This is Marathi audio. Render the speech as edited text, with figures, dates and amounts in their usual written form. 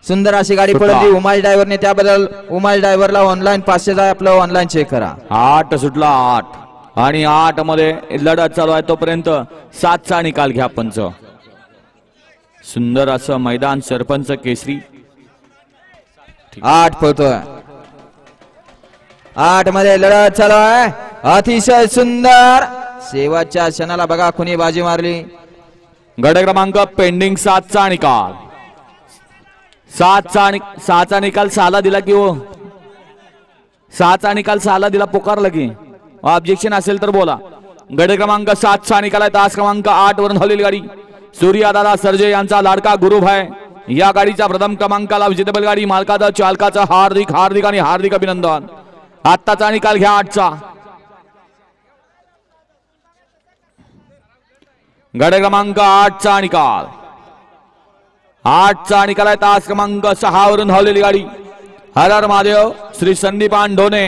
सुंदर अशी गाडी पळवली उमाज ड्रायव्हरने, त्याबद्दल उमाज ड्रायव्हरला ऑनलाईन 500 जाय, आपलं ऑनलाईन चेक करा. 8 सुटला 8 आणि 8 मध्ये लढत चालू आहे, तोपर्यंत 7चा निकाल घ्या पंच. सुंदर असं मैदान सरपंच केसरी. 8 पळतोय, 8 मध्ये लढत चालू आहे, अतिशय सुंदर. शेवटच्या क्षणाला बघा कुणी बाजी मारली. गट क्रमांक पेंडिंग 7चा निकाल. 6चा निकाल 6ला दिला की हो, 6चा निकाल 6ला दिला, पुकारला की ऑब्जेक्शन असेल तर बोला. गट क्रमांक 7चा निकाल आहे. तास क्रमांक 8 वरून धावलेली गाडी सूर्यादादा सर्जे यांचा लाडका गुरुभाई. या गाडीच्या प्रथम क्रमांकाला विजेतेबल गाडी मालकाचं चालकाचं हार्दिक हार्दिक आणि हार्दिक अभिनंदन. आत्ताचा निकाल घ्या 8चा. गट क्रमांक 8चा निकाल. 8चा निकाल आहे. तास क्रमांक 6 वरून धावलेली गाडी हर हर महादेव श्री संदीपान ढोणे